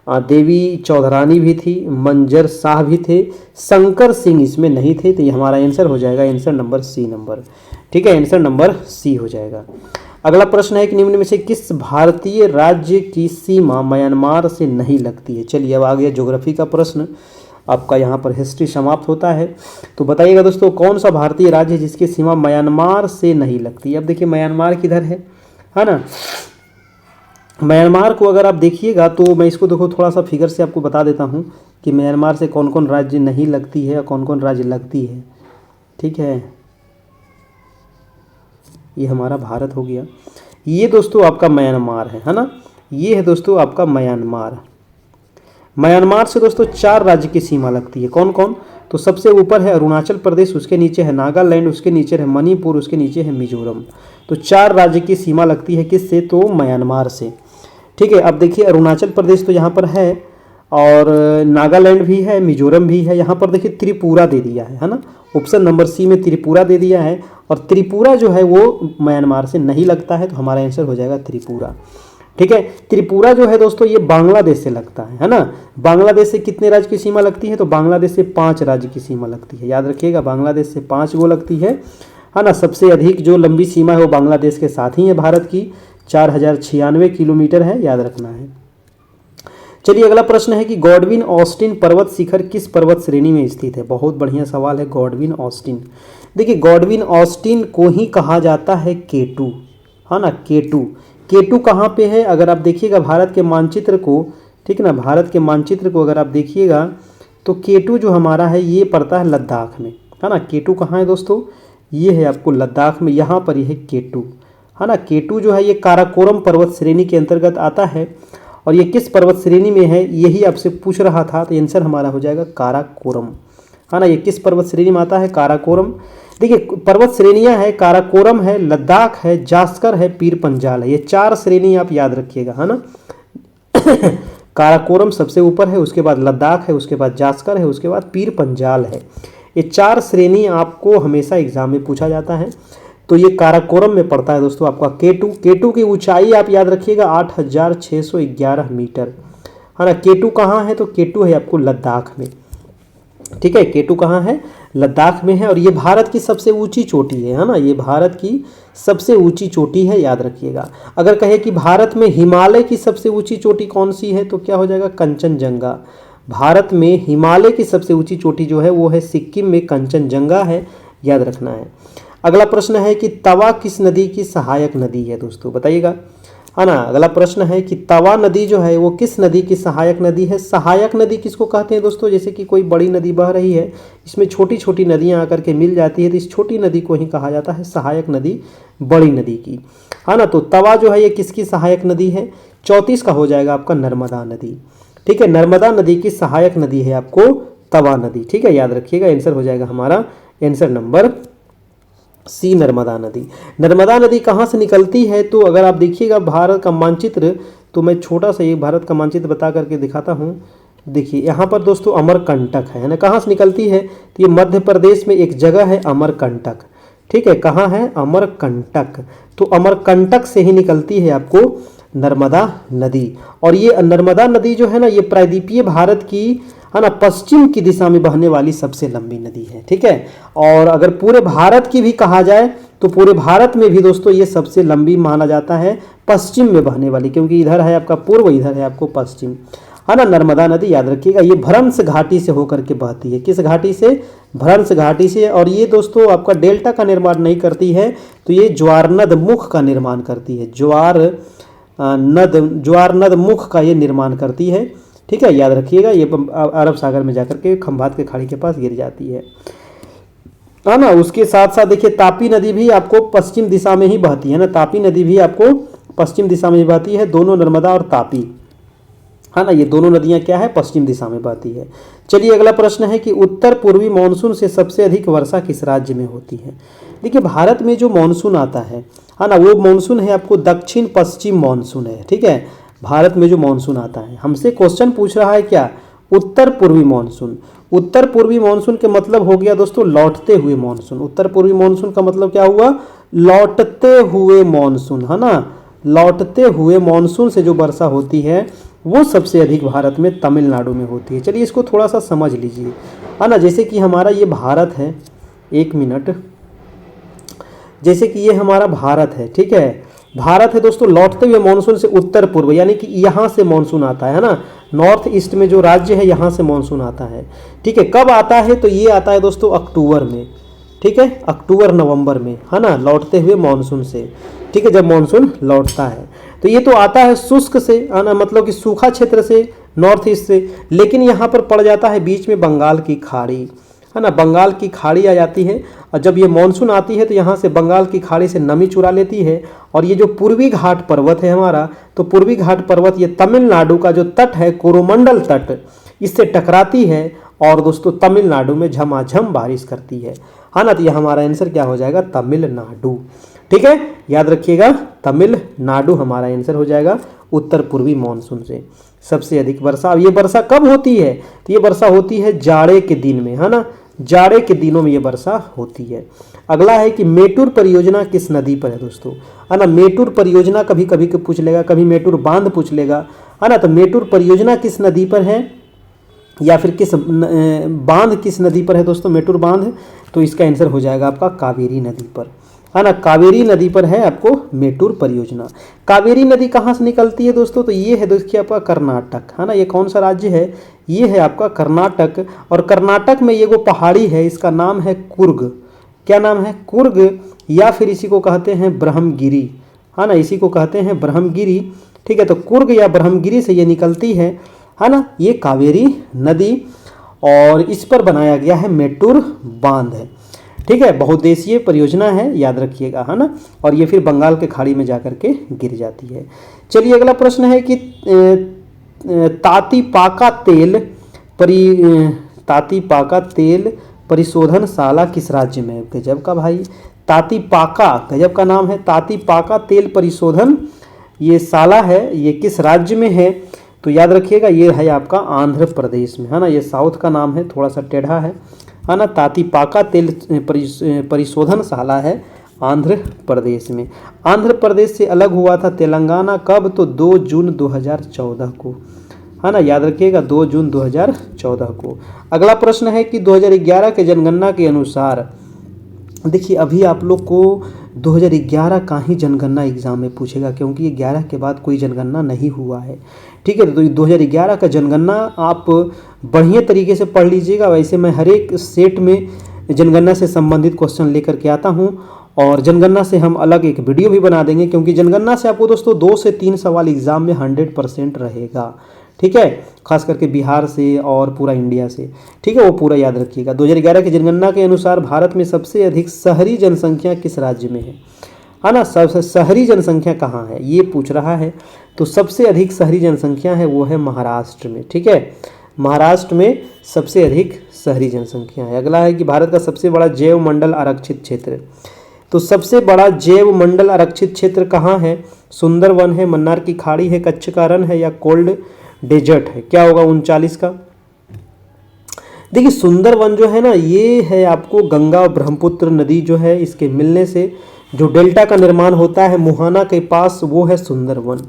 देवी चौधरानी भी थी, मंजर शाह भी थे, शंकर सिंह इसमें नहीं थे। तो ये हमारा आंसर हो जाएगा आंसर नंबर सी नंबर। ठीक है, आंसर नंबर सी हो जाएगा। अगला प्रश्न है कि निम्न में से किस भारतीय राज्य की सीमा म्यांमार से नहीं लगती है? चलिए अब आ गया ज्योग्राफी का प्रश्न, आपका यहाँ पर हिस्ट्री समाप्त होता है। तो बताइएगा दोस्तों कौन सा भारतीय राज्य है जिसकी सीमा म्यांमार से नहीं लगती? अब देखिए म्यांमार किधर है ना। म्यांमार को अगर आप देखिएगा तो मैं इसको देखो थोड़ा सा फिगर से आपको बता देता हूँ कि म्यांमार से कौन कौन राज्य नहीं लगती है और कौन कौन राज्य लगती है। ठीक है, ये हमारा भारत हो गया। ये दोस्तों आपका म्यांमार है ना। ये है दोस्तों आपका म्यांमार। म्यांमार से दोस्तों 4 राज्य की सीमा लगती है। कौन कौन? तो सबसे ऊपर है अरुणाचल प्रदेश, उसके नीचे है नागालैंड, उसके नीचे है मणिपुर, उसके नीचे है मिजोरम। तो 4 राज्य की सीमा लगती है किससे? तो म्यांमार से। ठीक है, अब देखिए अरुणाचल प्रदेश तो यहाँ पर है और नागालैंड भी है, मिजोरम भी है। यहाँ पर देखिए त्रिपुरा दे दिया है ना। ऑप्शन नंबर सी में त्रिपुरा दे दिया है और त्रिपुरा जो है वो म्यांमार से नहीं लगता है। तो हमारा आंसर हो जाएगा त्रिपुरा। ठीक है। त्रिपुरा जो है दोस्तों ये बांग्लादेश से लगता है ना। बांग्लादेश से कितने राज्य की सीमा लगती है, तो बांग्लादेश से 5 राज्य की सीमा लगती है, याद रखिएगा, बांग्लादेश से 5 गो लगती है ना। सबसे अधिक जो लंबी सीमा है वो बांग्लादेश के साथ ही है भारत की, 4096 किलोमीटर है, याद रखना है। चलिए अगला प्रश्न है कि गॉडविन ऑस्टिन पर्वत शिखर किस पर्वत श्रेणी में स्थित है। बहुत बढ़िया सवाल है, गॉडविन ऑस्टिन। देखिए गॉडविन ऑस्टिन को ही कहा जाता है K2, है ना, K2 कहाँ पे है, अगर आप देखिएगा भारत के मानचित्र को, ठीक है ना, भारत के मानचित्र को अगर आप देखिएगा तो K2 जो हमारा है ये पड़ता है लद्दाख में, है ना। K2 कहाँ है दोस्तों, ये है आपको लद्दाख में, यहाँ पर यह है K2, है ना। K2 जो है ये काराकोरम पर्वत श्रेणी के अंतर्गत आता है, और ये किस पर्वत श्रेणी में है यही आपसे पूछ रहा था, तो आंसर हमारा हो जाएगा काराकोरम, है ना। ये किस पर्वत श्रेणी में आता है, काराकोरम। देखिए पर्वत श्रेणियां है, काराकोरम है, लद्दाख है, जास्कर है, पीर पंजाल है, ये 4 श्रेणी आप याद रखिएगा, है ना। काराकोरम सबसे ऊपर है, उसके बाद लद्दाख है, उसके बाद जास्कर है, उसके बाद पीर पंजाल है। ये 4 श्रेणी आपको हमेशा एग्जाम में पूछा जाता है, तो ये काराकोरम में पड़ता है दोस्तों आपका K2 की ऊंचाई आप याद रखिएगा 8611 मीटर, है ना। K2 कहाँ है, तो K2 है आपको लद्दाख में, ठीक है। K2 कहाँ है, लद्दाख में है, और ये भारत की सबसे ऊंची चोटी है ना, ये भारत की सबसे ऊंची चोटी है, याद रखिएगा। अगर कहे कि भारत में हिमालय की सबसे ऊंची चोटी कौन सी है, तो क्या हो जाएगा, कंचनजंगा। भारत में हिमालय की सबसे ऊंची चोटी जो है वो है सिक्किम में कंचनजंगा है, याद रखना है। अगला प्रश्न है कि तवा किस नदी की सहायक नदी है दोस्तों, बताइएगा, है ना। अगला प्रश्न है कि तवा नदी जो है वो किस नदी की सहायक नदी है। सहायक नदी किसको कहते हैं दोस्तों, जैसे कि कोई बड़ी नदी बह रही है, इसमें छोटी छोटी नदियां आकर के मिल जाती है, तो इस छोटी नदी को ही कहा जाता है सहायक नदी बड़ी नदी की, है ना। तो तवा जो है ये किसकी सहायक नदी है, 34 का हो जाएगा आपका नर्मदा नदी, ठीक है। नर्मदा नदी की सहायक नदी है आपको तवा नदी, ठीक है, याद रखिएगा। आंसर हो जाएगा हमारा आंसर नंबर सी, नर्मदा नदी। नर्मदा नदी कहाँ से निकलती है, तो अगर आप देखिएगा भारत का मानचित्र, तो मैं छोटा सा ये भारत का मानचित्र बता करके दिखाता हूँ। देखिए यहाँ पर दोस्तों अमरकंटक है ना, कहाँ से निकलती है, तो ये मध्य प्रदेश में एक जगह है अमरकंटक, ठीक है। कहाँ है, अमरकंटक, तो अमरकंटक से ही निकलती है आपको नर्मदा नदी। और ये नर्मदा नदी जो है ना, ये प्रायद्वीपीय भारत की, है ना, पश्चिम की दिशा में बहने वाली सबसे लंबी नदी है, ठीक है। और अगर पूरे भारत की भी कहा जाए तो पूरे भारत में भी दोस्तों ये सबसे लंबी माना जाता है पश्चिम में बहने वाली, क्योंकि इधर है आपका पूर्व, इधर है आपको पश्चिम, है ना। नर्मदा नदी याद रखिएगा, ये भ्रंश घाटी से होकर के बहती है, किस घाटी से, भ्रंश घाटी से। और ये दोस्तों आपका डेल्टा का निर्माण नहीं करती है, तो ये ज्वारनद मुख का निर्माण करती है, ज्वारनद मुख का ये निर्माण करती है, ठीक है, याद रखिएगा। ये अरब सागर में जाकर के खंभात के खाड़ी के पास गिर जाती है ना। उसके साथ साथ देखिए तापी नदी भी आपको पश्चिम दिशा में ही बहती है ना, तापी नदी भी आपको पश्चिम दिशा में ही बहती है, दोनों नर्मदा और तापी, है ना, ये दोनों नदियां क्या है, पश्चिम दिशा में बहती है। चलिए अगला प्रश्न है कि उत्तर पूर्वी मानसून से सबसे अधिक वर्षा किस राज्य में होती है। देखिए भारत में जो मानसून आता है ना, वो मानसून है आपको दक्षिण पश्चिम मानसून है, ठीक है। भारत में जो मानसून आता है, हमसे क्वेश्चन पूछ रहा है क्या, उत्तर पूर्वी मानसून। उत्तर पूर्वी मानसून के मतलब हो गया दोस्तों लौटते हुए मानसून। उत्तर पूर्वी मानसून का मतलब क्या हुआ, लौटते हुए मानसून, है ना। लौटते हुए मानसून से जो वर्षा होती है वो सबसे अधिक भारत में तमिलनाडु में होती है। चलिए इसको थोड़ा सा समझ लीजिए, है ना। जैसे कि हमारा ये भारत है, एक मिनट, जैसे कि ये हमारा भारत है, ठीक है, भारत है दोस्तों, लौटते हुए मानसून से उत्तर पूर्व, यानी कि यहाँ से मानसून आता है ना, नॉर्थ ईस्ट में जो राज्य है यहाँ से मानसून आता है, ठीक है। कब आता है, तो ये आता है दोस्तों अक्टूबर में, ठीक है, अक्टूबर नवंबर में, है ना, लौटते हुए मानसून से, ठीक है, जब मानसून लौटता है। तो ये तो आता है शुष्क से, है ना, मतलब कि सूखा क्षेत्र से, नॉर्थ ईस्ट से, लेकिन यहाँ पर पड़ जाता है बीच में बंगाल की खाड़ी, है ना, बंगाल की खाड़ी आ जाती है, और जब ये मानसून आती है तो यहाँ से बंगाल की खाड़ी से नमी चुरा लेती है, और ये जो पूर्वी घाट पर्वत है हमारा, तो पूर्वी घाट पर्वत ये तमिलनाडु का जो तट है, कोरोमंडल तट, इससे टकराती है, और दोस्तों तमिलनाडु में झमाझम बारिश करती है ना। तो ये हमारा आंसर क्या हो जाएगा, तमिलनाडु, ठीक है, याद रखिएगा, तमिलनाडु हमारा आंसर हो जाएगा उत्तर पूर्वी मानसून से सबसे अधिक वर्षा। अब ये वर्षा कब होती है, तो ये वर्षा होती है जाड़े के दिन में, है ना, जाड़े के दिनों में ये वर्षा होती है। अगला है कि मेटूर परियोजना किस नदी पर है दोस्तों, है ना। मेटूर परियोजना कभी कभी पूछ लेगा, कभी मेटूर बांध पूछ लेगा, है ना। तो मेटूर परियोजना किस नदी पर है या फिर किस बांध किस नदी पर है दोस्तों, मेटूर बांध, तो इसका आंसर हो जाएगा आपका कावेरी नदी पर, है ना। कावेरी नदी पर है आपको मेटूर परियोजना। कावेरी नदी कहाँ से निकलती है दोस्तों, तो ये है देखिए आपका कर्नाटक, है ना। ये कौन सा राज्य है, ये है आपका कर्नाटक। और कर्नाटक में ये वो पहाड़ी है, इसका नाम है कुर्ग। क्या नाम है, कुर्ग, या फिर इसी को कहते हैं ब्रह्मगिरी, है ना, इसी को कहते हैं ब्रह्मगिरी। ठीक है, तो कुर्ग या ब्रह्मगिरी से ये निकलती है ना, ये कावेरी नदी। और इस पर बनाया गया है मेटूर बांध है। ठीक है, बहुउद्देशीय परियोजना है, याद रखिएगा, है ना। और ये फिर बंगाल के खाड़ी में जाकर के गिर जाती है। चलिए अगला प्रश्न है कि तातीपाका तेल परिशोधनशाला किस राज्य में है। गजब का भाई, तातीपाका, गजब का नाम है। तातीपाका तेल परिशोधन ये शाला है, ये किस राज्य में है, तो याद रखिएगा ये है आपका आंध्र प्रदेश में, है ना। ये साउथ का नाम है, थोड़ा सा टेढ़ा है ना। तातीपाका तेल परिशोधनशाला है आंध्र प्रदेश में। आंध्र प्रदेश से अलग हुआ था तेलंगाना कब, तो 2 जून 2014 को, है ना, याद रखिएगा 2 जून 2014 को। अगला प्रश्न है कि 2011 के जनगणना के अनुसार, देखिए अभी आप लोग को 2011 का ही जनगणना एग्जाम में पूछेगा, क्योंकि 11 के बाद कोई जनगणना नहीं हुआ है। ठीक है, तो 2011 का जनगणना आप बढ़िया तरीके से पढ़ लीजिएगा। वैसे मैं हर एक सेट में जनगणना से संबंधित क्वेश्चन लेकर के आता हूं, और जनगणना से हम अलग एक वीडियो भी बना देंगे, क्योंकि जनगणना से आपको दोस्तों 2 से 3 सवाल एग्जाम में 100% रहेगा। ठीक है, खास करके बिहार से और पूरा इंडिया से। ठीक है, वो पूरा याद रखिएगा। 2011 की जनगणना के अनुसार भारत में सबसे अधिक शहरी जनसंख्या किस राज्य में है ना। सबसे शहरी जनसंख्या कहाँ है ये पूछ रहा है, तो सबसे अधिक शहरी जनसंख्या है वो है महाराष्ट्र में। ठीक है, महाराष्ट्र में सबसे अधिक शहरी जनसंख्या है। अगला है कि भारत का सबसे बड़ा जैव मंडल आरक्षित क्षेत्र, तो सबसे बड़ा जैव मंडल आरक्षित क्षेत्र कहाँ है, सुंदरवन है, मन्नार की खाड़ी है, कच्छ का रण है, या कोल्ड डेजर्ट है। क्या होगा 39 का। देखिए सुंदरवन जो है ना, ये है आपको गंगा और ब्रह्मपुत्र नदी जो है इसके मिलने से जो डेल्टा का निर्माण होता है मुहाना के पास, वो है सुंदरवन।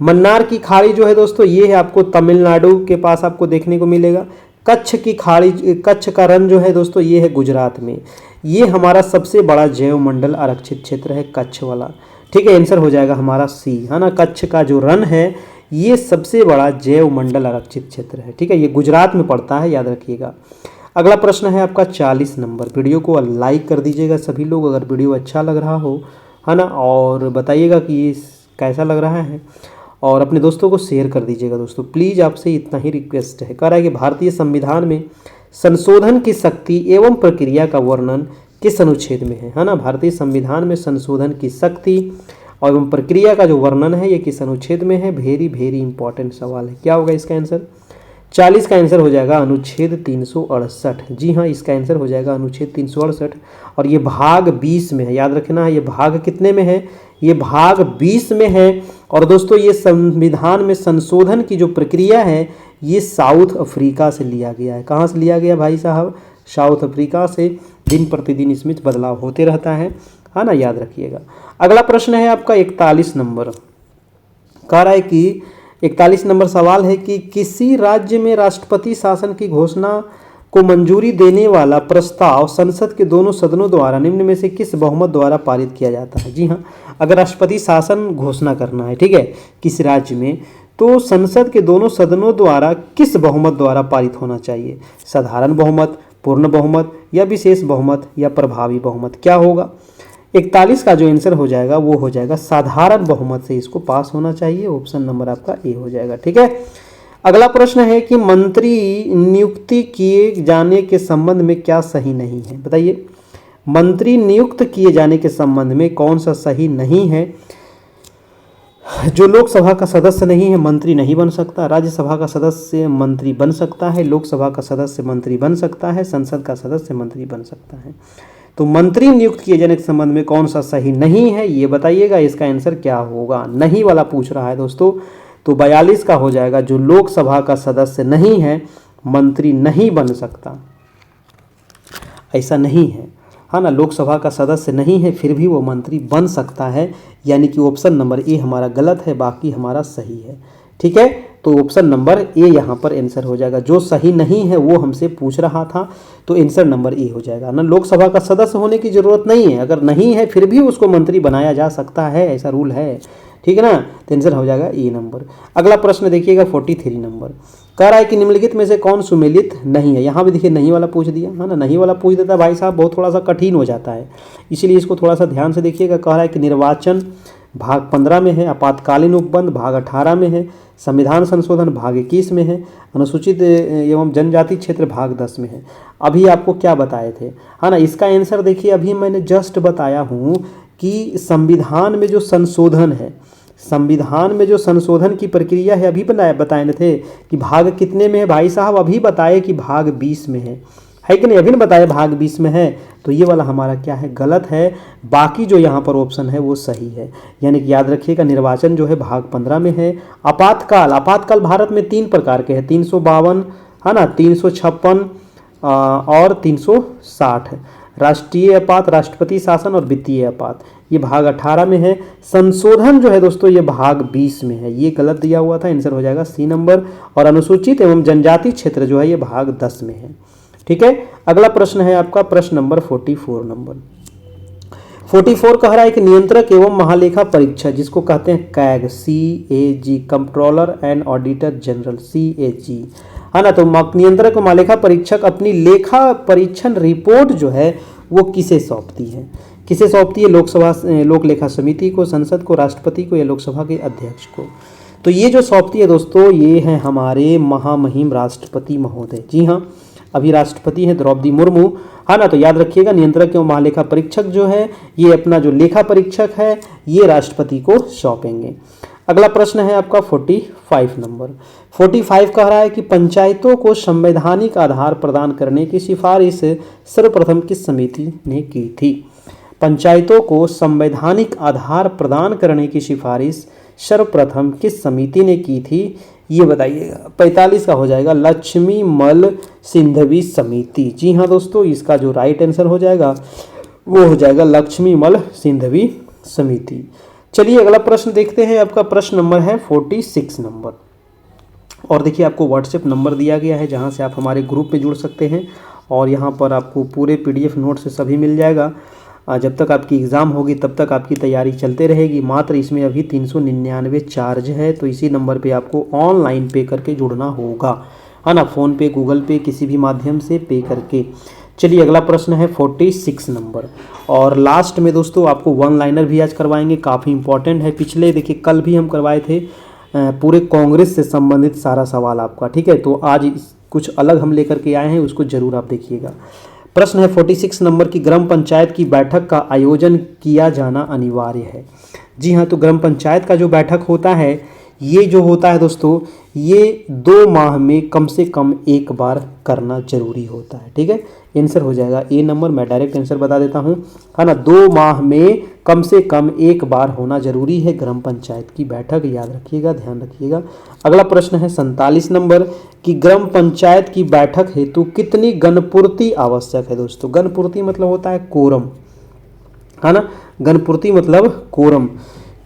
मन्नार की खाड़ी जो है दोस्तों, ये है आपको तमिलनाडु के पास आपको देखने को मिलेगा। कच्छ की खाड़ी, कच्छ का रण जो है दोस्तों, ये है गुजरात में। ये हमारा सबसे बड़ा जैव मंडल आरक्षित क्षेत्र है कच्छ वाला। ठीक है, आंसर हो जाएगा हमारा सी, है ना। कच्छ का जो रण है ये सबसे बड़ा जैव मंडल आरक्षित क्षेत्र है। ठीक है, ये गुजरात में पड़ता है, याद रखिएगा। अगला प्रश्न है आपका 40 नंबर। वीडियो को लाइक कर दीजिएगा सभी लोग अगर वीडियो अच्छा लग रहा हो, है ना, और बताइएगा कि ये कैसा लग रहा है, और अपने दोस्तों को शेयर कर दीजिएगा दोस्तों। प्लीज़ आपसे इतना ही रिक्वेस्ट है। कह रहा है कि भारतीय संविधान में संशोधन की शक्ति एवं प्रक्रिया का वर्णन किस अनुच्छेद में है ना। भारतीय संविधान में संशोधन की शक्ति और एवं प्रक्रिया का जो वर्णन है ये किस अनुच्छेद में है। वेरी वेरी इंपॉर्टेंट सवाल है। क्या होगा इसका आंसर, 40 का आंसर हो जाएगा अनुच्छेद 368। जी हाँ, इसका आंसर हो जाएगा अनुच्छेद 368, और ये भाग 20 में है। याद रखना है ये भाग कितने में है, ये भाग 20 में है। और दोस्तों ये संविधान में संशोधन की जो प्रक्रिया है ये साउथ अफ्रीका से लिया गया है। कहाँ से लिया गया भाई साहब, साउथ अफ्रीका से। दिन प्रतिदिन इसमें बदलाव होते रहता है ना, याद रखिएगा। अगला प्रश्न है आपका 41 नंबर। कह रहा है कि 41 नंबर सवाल है कि किसी राज्य में राष्ट्रपति शासन की घोषणा को मंजूरी देने वाला प्रस्ताव संसद के दोनों सदनों द्वारा निम्न में से किस बहुमत द्वारा पारित किया जाता है। जी हाँ, अगर राष्ट्रपति शासन घोषणा करना है, ठीक है, किस राज्य में, तो संसद के दोनों सदनों द्वारा किस बहुमत द्वारा पारित होना चाहिए। साधारण बहुमत, पूर्ण बहुमत, या विशेष बहुमत, या प्रभावी बहुमत। क्या होगा 41 का जो आंसर हो जाएगा वो हो जाएगा साधारण बहुमत से इसको पास होना चाहिए। ऑप्शन नंबर आपका ए हो जाएगा। ठीक है, अगला प्रश्न है कि मंत्री नियुक्ति किए जाने के संबंध में क्या सही नहीं है, बताइए। मंत्री नियुक्त किए जाने के संबंध में कौन सा सही नहीं है। जो लोकसभा का सदस्य नहीं है मंत्री नहीं बन सकता, राज्यसभा का सदस्य मंत्री बन सकता है, लोकसभा का सदस्य मंत्री बन सकता है, संसद का सदस्य मंत्री बन सकता है। तो मंत्री नियुक्त किए जाने के संबंध में कौन सा सही नहीं है ये बताइएगा। इसका आंसर क्या होगा, नहीं वाला पूछ रहा है दोस्तों, तो 42 का हो जाएगा। जो लोकसभा का सदस्य नहीं है मंत्री नहीं बन सकता। ऐसा नहीं है, हाँ ना, लोकसभा का सदस्य नहीं है फिर भी वो मंत्री बन सकता है, यानी कि ऑप्शन नंबर ए हमारा गलत है, बाकी हमारा सही है। ठीक है, तो ऑप्शन नंबर ए यहाँ पर आंसर हो जाएगा। जो सही नहीं है वो हमसे पूछ रहा था, तो आंसर नंबर ए हो जाएगा ना। लोकसभा का सदस्य होने की ज़रूरत नहीं है, अगर नहीं है फिर भी उसको मंत्री बनाया जा सकता है, ऐसा रूल है। ठीक है ना, तो आंसर हो जाएगा ए नंबर। अगला प्रश्न देखिएगा 43 नंबर, कह रहा है कि निम्नलिखित में से कौन सुमेलित नहीं है। यहाँ भी देखिए नहीं वाला पूछ दिया, है ना, नहीं वाला पूछ देता भाई साहब बहुत थोड़ा सा कठिन हो जाता है, इसीलिए इसको थोड़ा सा ध्यान से देखिएगा। कह रहा है कि निर्वाचन भाग 15 में है, आपातकालीन उपबंध भाग 18 में है, संविधान संशोधन भाग 21 में है, अनुसूचित एवं जनजाति क्षेत्र भाग 10 में है। अभी आपको क्या बताए थे, है ना, इसका आंसर देखिए अभी मैंने जस्ट बताया हूँ कि संविधान में जो संशोधन है, संविधान में जो संशोधन की प्रक्रिया है, अभी बताए थे कि भाग कितने में है भाई साहब, अभी बताए कि भाग 20 में है कि नहीं, अभी न बताए भाग 20 में है, तो ये वाला हमारा क्या है, गलत है। बाकी जो यहाँ पर ऑप्शन है वो सही है, यानी कि याद रखिएगा निर्वाचन जो है भाग 15 में है। आपातकाल भारत में 3 प्रकार के हैं, 352 है ना, 356 और 360 है। राष्ट्रीय आपात, राष्ट्रपति शासन और वित्तीय आपात, ये भाग 18 में है। संशोधन जो है दोस्तों ये भाग 20 में है, ये गलत दिया हुआ था, आंसर हो जाएगा सी नंबर। और अनुसूचित एवं जनजाति क्षेत्र जो है ये भाग 10 में है। ठीक है, अगला प्रश्न है आपका प्रश्न नंबर 44 नंबर। 44 कह रहा है कि नियंत्रक एवं महालेखा परीक्षक, जिसको कहते हैं CAG, CAG, controller and auditor general, CAG, है ना, तो नियंत्रक महालेखा परीक्षक अपनी लेखा परीक्षण रिपोर्ट जो है वो किसे सौंपती है, किसे सौंपती है, लोकसभा लोक लेखा समिति को, संसद को, राष्ट्रपति को या लोकसभा के अध्यक्ष को। तो ये जो सौंपती है दोस्तों ये है हमारे महामहिम राष्ट्रपति महोदय। जी हाँ, अभी राष्ट्रपति हैं द्रौपदी मुर्मू, है ना, तो याद रखिएगा नियंत्रक एवं महालेखा परीक्षक जो है ये अपना जो लेखा परीक्षक है ये राष्ट्रपति को सौंपेंगे। अगला प्रश्न है आपका 45 नंबर। 45 कह रहा है कि पंचायतों को संवैधानिक आधार प्रदान करने की सिफारिश सर्वप्रथम किस समिति ने की थी। पंचायतों को संवैधानिक आधार प्रदान करने की सिफारिश सर्वप्रथम किस समिति ने की थी, ये बताइएगा। 45 का हो जाएगा लक्ष्मीमल सिंघवी समिति। जी हाँ दोस्तों, इसका जो राइट आंसर हो जाएगा वो हो जाएगा लक्ष्मीमल सिंघवी समिति। चलिए अगला प्रश्न देखते हैं, आपका प्रश्न नंबर है 46 नंबर। और देखिए आपको व्हाट्सएप नंबर दिया गया है जहां से आप हमारे ग्रुप में जुड़ सकते हैं, और यहां पर आपको पूरे PDF नोट से सभी मिल जाएगा। जब तक आपकी एग्ज़ाम होगी तब तक आपकी तैयारी चलते रहेगी। मात्र इसमें अभी 399 चार्ज है, तो इसी नंबर पे आपको ऑनलाइन पे करके जुड़ना होगा, है ना, फ़ोन पे, गूगल पे, किसी भी माध्यम से पे करके। चलिए अगला प्रश्न है 46 नंबर। और लास्ट में दोस्तों आपको 1 लाइनर भी आज करवाएंगे, काफ़ी इंपॉर्टेंट है। पिछले देखिए कल भी हम करवाए थे पूरे कांग्रेस से संबंधित सारा सवाल आपका, ठीक है, तो आज कुछ अलग हम लेकर के आए हैं, उसको जरूर आप देखिएगा। प्रश्न है 46 नंबर की ग्राम पंचायत की बैठक का आयोजन किया जाना अनिवार्य है। जी हाँ, तो ग्राम पंचायत का जो बैठक होता है ये जो होता है दोस्तों ये 2 माह में कम से कम एक बार करना जरूरी होता है। ठीक है, आंसर हो जाएगा ए नंबर। मैं डायरेक्ट आंसर बता देता हूँ, है ना, 2 माह में कम से कम एक बार होना जरूरी है ग्राम पंचायत की बैठक, याद रखिएगा, ध्यान रखिएगा। अगला प्रश्न है 47 नंबर कि ग्राम पंचायत की बैठक हेतु कितनी गणपूर्ति आवश्यक है। दोस्तों गणपूर्ति मतलब होता है कोरम, है ना, गणपूर्ति मतलब कोरम।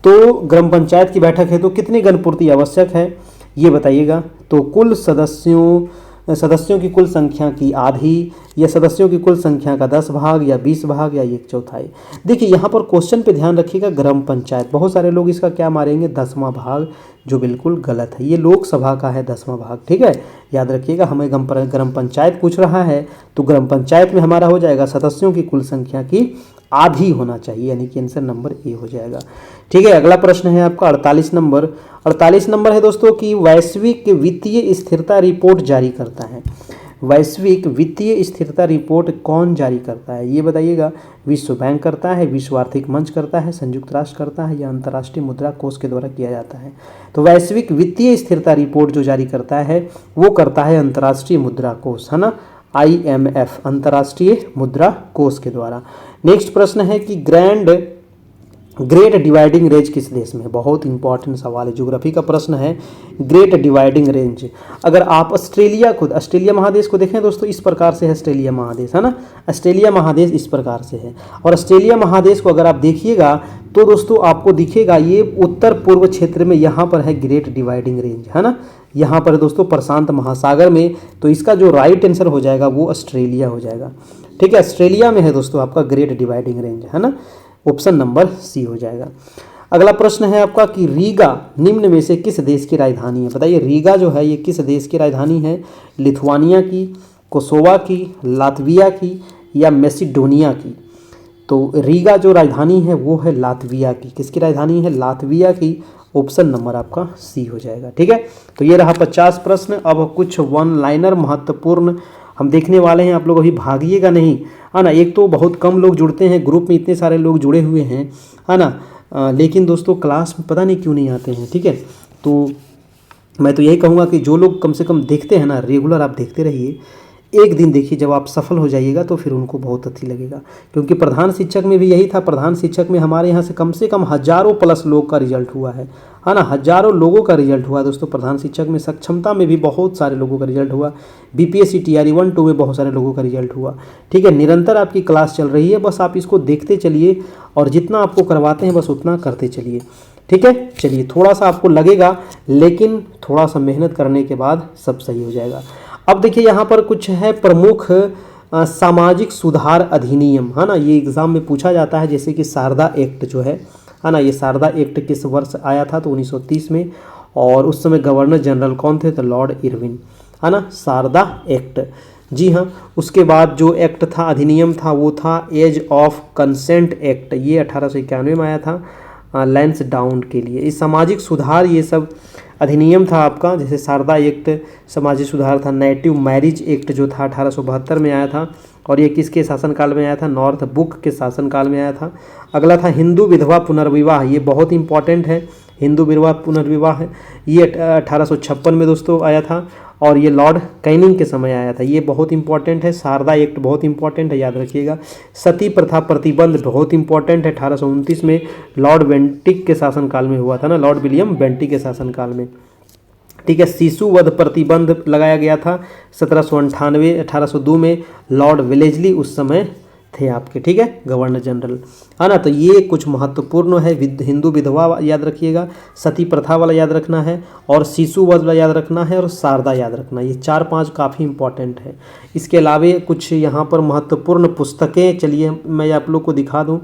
तो ग्राम पंचायत की बैठक हेतु कितनी गणपूर्ति आवश्यक है ये बताइएगा। तो कुल सदस्यों की कुल संख्या की आधी, या सदस्यों की कुल संख्या का 10 भाग, या 20 भाग, या 1/4। देखिए यहाँ पर क्वेश्चन पे ध्यान रखिएगा, ग्राम पंचायत, बहुत सारे लोग इसका क्या मारेंगे 10वां भाग, जो बिल्कुल गलत है। ये लोकसभा का है 10वां भाग, ठीक है, याद रखिएगा। हमें ग्राम पंचायत पूछ रहा है तो ग्राम पंचायत में हमारा हो जाएगा सदस्यों की कुल संख्या की आधी होना चाहिए, यानी कि आंसर नंबर ए हो जाएगा। ठीक है, अगला प्रश्न है आपका 48 नंबर। 48 नंबर है दोस्तों कि वैश्विक वित्तीय स्थिरता रिपोर्ट जारी करता है। वैश्विक वित्तीय स्थिरता रिपोर्ट कौन जारी करता है ये बताइएगा। विश्व बैंक करता है, विश्व आर्थिक मंच करता है, संयुक्त राष्ट्र करता है, या अंतर्राष्ट्रीय मुद्रा कोष के द्वारा किया जाता है। तो वैश्विक वित्तीय स्थिरता रिपोर्ट जो जारी करता है वो करता है अंतर्राष्ट्रीय मुद्रा कोष, है ना, IMF, अंतर्राष्ट्रीय मुद्रा कोष के द्वारा। नेक्स्ट प्रश्न है कि ग्रैंड ग्रेट डिवाइडिंग रेंज किस देश में है? बहुत इंपॉर्टेंट सवाल है, ज्योग्राफी का प्रश्न है। ग्रेट डिवाइडिंग रेंज, अगर आप ऑस्ट्रेलिया महादेश को देखें दोस्तों, इस प्रकार से है ऑस्ट्रेलिया महादेश, है ना। ऑस्ट्रेलिया महादेश इस प्रकार से है, और ऑस्ट्रेलिया महादेश को अगर आप देखिएगा तो दोस्तों आपको दिखेगा ये उत्तर पूर्व क्षेत्र में यहाँ पर है ग्रेट डिवाइडिंग रेंज, है ना। यहाँ पर दोस्तों प्रशांत महासागर में, तो इसका जो राइट आंसर हो जाएगा वो ऑस्ट्रेलिया हो जाएगा। ठीक है, ऑस्ट्रेलिया में है दोस्तों आपका ग्रेट डिवाइडिंग रेंज, है ना। ऑप्शन नंबर सी हो जाएगा। अगला प्रश्न है आपका कि रीगा निम्न में से किस देश की राजधानी है? बताइए, रीगा जो है ये किस देश की राजधानी है? लिथुआनिया की, कोसोवा की, लातविया की, या मैसिडोनिया की? तो रीगा जो राजधानी है वो है लातविया की। किसकी राजधानी है? लातविया की। ऑप्शन नंबर आपका सी हो जाएगा। ठीक है, तो ये रहा 50 प्रश्न। अब कुछ वन लाइनर महत्वपूर्ण हम देखने वाले हैं, आप लोग अभी भागिएगा नहीं, है ना। एक तो बहुत कम लोग जुड़ते हैं, ग्रुप में इतने सारे लोग जुड़े हुए हैं, है ना, लेकिन दोस्तों क्लास में पता नहीं क्यों नहीं आते हैं। ठीक है, तो मैं तो यही कहूँगा कि जो लोग कम से कम देखते हैं ना, रेगुलर आप देखते रहिए। एक दिन देखिए, जब आप सफल हो जाइएगा तो फिर उनको बहुत अच्छी लगेगा, क्योंकि प्रधान शिक्षक में भी यही था। प्रधान शिक्षक में हमारे यहाँ से कम हज़ारों प्लस लोग का रिजल्ट हुआ है ना। हज़ारों लोगों का रिजल्ट हुआ दोस्तों प्रधान शिक्षक में। सक्षमता में भी बहुत सारे लोगों का रिजल्ट हुआ। BPSC TRE 1 2 में बहुत सारे लोगों का रिजल्ट हुआ। ठीक है, निरंतर आपकी क्लास चल रही है, बस आप इसको देखते चलिए और जितना आपको करवाते हैं बस उतना करते चलिए। ठीक है, चलिए, थोड़ा सा आपको लगेगा, लेकिन थोड़ा सा मेहनत करने के बाद सब सही हो जाएगा। अब देखिए यहाँ पर कुछ है प्रमुख सामाजिक सुधार अधिनियम, है ना। ये एग्जाम में पूछा जाता है, जैसे कि शारदा एक्ट जो है ना। ये शारदा एक्ट किस वर्ष आया था? तो 1930 में, और उस समय गवर्नर जनरल कौन थे? तो लॉर्ड इरविन, है ना। शारदा एक्ट, जी हाँ। उसके बाद जो एक्ट था, अधिनियम था, वो था एज ऑफ कंसेंट एक्ट। ये 1891 में आया था लैंसडाउन के लिए। इस सामाजिक सुधार, ये सब अधिनियम था आपका, जैसे शारदा एक्ट सामाजिक सुधार था। नेटिव मैरिज एक्ट जो था 1872 में आया था, और ये किसके शासनकाल में आया था? नॉर्थ बुक के शासनकाल में आया था। अगला था हिंदू विधवा पुनर्विवाह, ये बहुत इंपॉर्टेंट है। हिंदू विधवा पुनर्विवाह है, ये 1856 में दोस्तों आया था, और ये लॉर्ड कैनिंग के समय आया था। ये बहुत इंपॉर्टेंट है। शारदा एक्ट बहुत इंपॉर्टेंट है, याद रखिएगा। सती प्रथा प्रतिबंध बहुत इंपॉर्टेंट है, 1829 में लॉर्ड बेंटिक के शासनकाल में हुआ था ना, लॉर्ड विलियम बेंटिक के शासनकाल में। ठीक है, शिशु वध प्रतिबंध लगाया गया था 1802 में, लॉर्ड वेलेस्ली उस समय थे आपके। ठीक है, गवर्नर जनरल, है ना। तो ये कुछ महत्वपूर्ण है। हिंदू विधवा याद रखिएगा, सती प्रथा वाला याद रखना है, और शिशु वध वाला याद रखना है, और शारदा याद रखना है। ये 4-5 काफ़ी इंपॉर्टेंट है। इसके अलावे कुछ यहाँ पर महत्वपूर्ण पुस्तकें, चलिए मैं आप लोग को दिखा दूँ,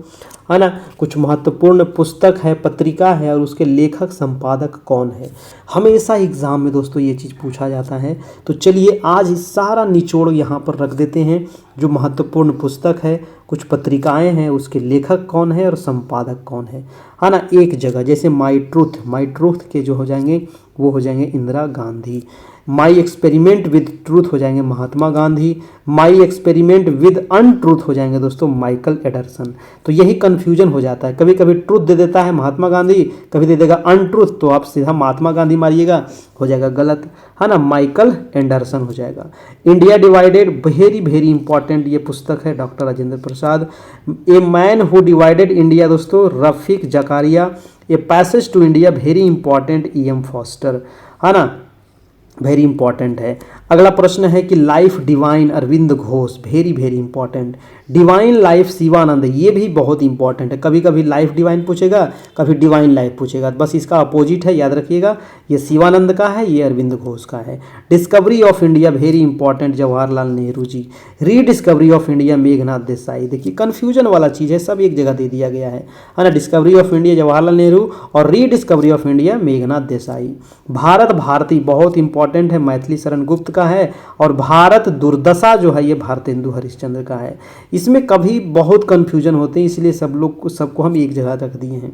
है ना। कुछ महत्वपूर्ण पुस्तक है, पत्रिका है, और उसके लेखक संपादक कौन है। हमेशा एग्जाम में दोस्तों ये चीज़ पूछा जाता है। तो चलिए आज सारा निचोड़ यहाँ पर रख देते हैं। जो महत्वपूर्ण पुस्तक है, कुछ पत्रिकाएं हैं, उसके लेखक कौन है और संपादक कौन है ना, एक जगह। जैसे माई ट्रूथ के जो हो जाएंगे वो हो जाएंगे Indira Gandhi. My experiment with truth हो जाएंगे Mahatma Gandhi. My experiment with untruth हो जाएंगे दोस्तों माइकल एंडरसन। तो यही कन्फ्यूजन हो जाता है, कभी कभी ट्रूथ दे देता है महात्मा गांधी, कभी दे देगा अनट्रूथ, तो आप सीधा महात्मा गांधी मारिएगा, हो जाएगा गलत, है ना, माइकल एंडरसन हो जाएगा। India divided, very very important ये पुस्तक है, doctor Rajendra Prasad. A man who divided India दोस्तों Rafiq Zakaria. A passage to India, very important, EM Forster, है ना, वेरी इंपॉर्टेंट है। अगला प्रश्न है कि life divine Arvind Ghosh, very very important. Divine life Shivanand, ये भी बहुत इंपॉर्टेंट है। कभी कभी लाइफ डिवाइन पूछेगा, कभी डिवाइन लाइफ पूछेगा, बस इसका अपोजिट है, याद रखिएगा। ये शिवानंद का है, ये अरविंद घोष का है। Discovery of India, very important, Jawaharlal Nehru ji. Rediscovery of India, Meghnad Desai. देखिए कन्फ्यूजन वाला चीज़ है, सब एक जगह दे दिया गया है ना। Discovery of India Jawaharlal Nehru, और rediscovery of India Meghnad Desai. Bharat Bharati बहुत इंपॉर्टेंट है, मैथिली शरण गुप्त का है। और भारत दुर्दशा जो है ये भारतेंदु हरिश्चंद्र का है। इसमें कभी बहुत कन्फ्यूजन होते हैं, इसलिए सबको हम एक जगह रख दिए हैं।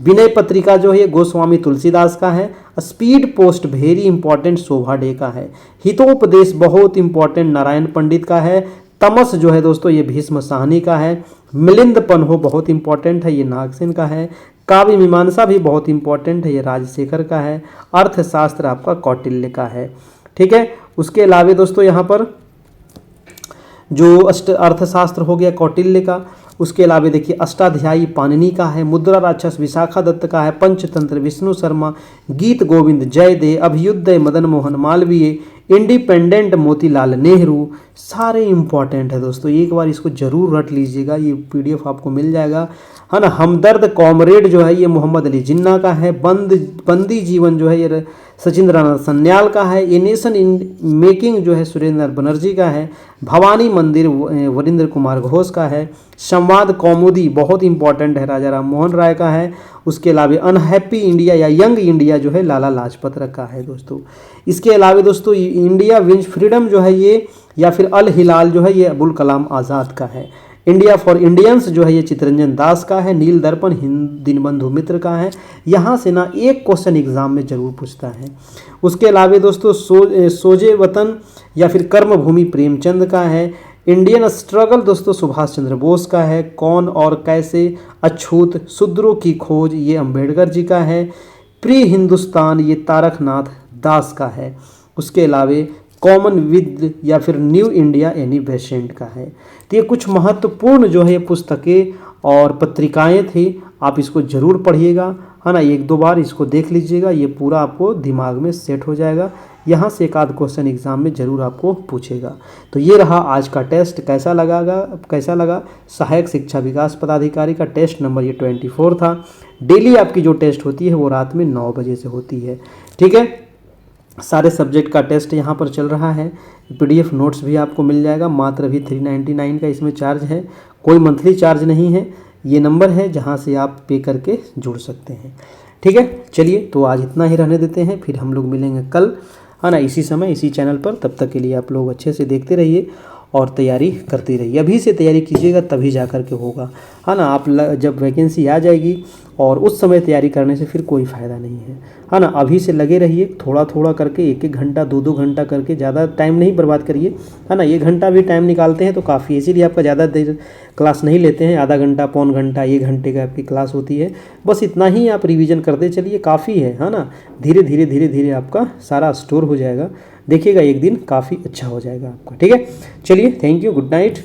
विनय पत्रिका जो है गोस्वामी तुलसीदास का है। स्पीड पोस्ट, वेरी इंपॉर्टेंट, शोभा डे का है। हितोपदेश बहुत इंपॉर्टेंट, नारायण पंडित का है। तमस जो है दोस्तों ये भीष्म साहनी का है। मिलिंद पन्हो बहुत इंपॉर्टेंट है, ये नागसेन का है। काव्य मीमांसा भी बहुत इंपॉर्टेंट है, ये राजशेखर का है। अर्थशास्त्र आपका कौटिल्य का है। ठीक है, उसके अलावा दोस्तों यहाँ पर जो अर्थशास्त्र हो गया कौटिल्य का। उसके अलावा देखिए अष्टाध्यायी पाणिनि का है, मुद्रा राक्षस विशाखा दत्त का है, पंचतंत्र विष्णु शर्मा, गीत गोविंद जयदेव, अभ्युदय मदन मोहन मालवीय, इंडिपेंडेंट मोतीलाल नेहरू, सारे इंपॉर्टेंट है दोस्तों। एक बार इसको जरूर रट लीजिएगा, ये पीडीएफ आपको मिल जाएगा, है ना। हमदर्द कॉमरेड जो है ये मोहम्मद अली जिन्ना का है। बंदी जीवन जो है ये सचिंद्रनाथ सन्याल का है। ए नेशन इन मेकिंग जो है सुरेंद्र बनर्जी का है। भवानी मंदिर वरिंद्र कुमार घोष का है। संवाद कौमुदी बहुत इंपॉर्टेंट है, राजा राम मोहन राय का है। उसके अलावा अनहैप्पी इंडिया या यंग इंडिया जो है लाला लाजपत राय का है दोस्तों। इसके अलावा दोस्तों इंडिया विंस फ्रीडम जो है ये, या फिर अल हिलाल जो है ये अबुल कलाम आज़ाद का है। इंडिया फॉर इंडियंस जो है ये चित्तरंजन दास का है। नील दर्पण दीनबंधु मित्र का है। यहाँ से ना एक क्वेश्चन एग्जाम में जरूर पूछता है। उसके अलावा दोस्तों सोजे वतन या फिर कर्मभूमि प्रेमचंद का है। इंडियन स्ट्रगल दोस्तों सुभाष चंद्र बोस का है। कौन और कैसे अछूत शूद्रों की खोज ये अंबेडकर जी का है। प्री हिंदुस्तान ये तारकनाथ दास का है। उसके अलावा कॉमन विद या फिर न्यू इंडिया एनी बेसेंट का है। तो ये कुछ महत्वपूर्ण जो है पुस्तकें और पत्रिकाएं थी, आप इसको जरूर पढ़िएगा, है ना। एक दो बार इसको देख लीजिएगा, ये पूरा आपको दिमाग में सेट हो जाएगा। यहाँ से एक आध क्वेश्चन एग्जाम में जरूर आपको पूछेगा। तो ये रहा आज का टेस्ट। कैसा लगा सहायक शिक्षा विकास पदाधिकारी का टेस्ट नंबर ये 24 था। डेली आपकी जो टेस्ट होती है वो रात में 9 बजे से होती है, ठीक है। सारे सब्जेक्ट का टेस्ट यहाँ पर चल रहा है। पीडीएफ नोट्स भी आपको मिल जाएगा। मात्र भी 399 का इसमें चार्ज है, कोई मंथली चार्ज नहीं है। ये नंबर है जहाँ से आप पे करके जुड़ सकते हैं, ठीक है। चलिए तो आज इतना ही रहने देते हैं, फिर हम लोग मिलेंगे कल, है ना, इसी समय इसी चैनल पर। तब तक के लिए आप लोग अच्छे से देखते रहिए और तैयारी करते रहिए। अभी से तैयारी कीजिएगा तभी जा कर के होगा, है ना। आप जब वैकेंसी आ जाएगी और उस समय तैयारी करने से फिर कोई फ़ायदा नहीं है ना। अभी से लगे रहिए, थोड़ा थोड़ा करके, 1-1 घंटा 2-2 घंटा करके, ज़्यादा टाइम नहीं बर्बाद करिए, है ना। 1 घंटा भी टाइम निकालते हैं तो काफ़ी, इसीलिए आपका ज़्यादा देर क्लास नहीं लेते हैं। आधा घंटा, पौन घंटा, 1 घंटे का आपकी क्लास होती है। बस इतना ही आप रिवीजन करते चलिए, काफ़ी है ना। धीरे धीरे आपका सारा स्टोर हो जाएगा। देखिएगा एक दिन काफ़ी अच्छा हो जाएगा आपका, ठीक है। चलिए, थैंक यू, गुड नाइट।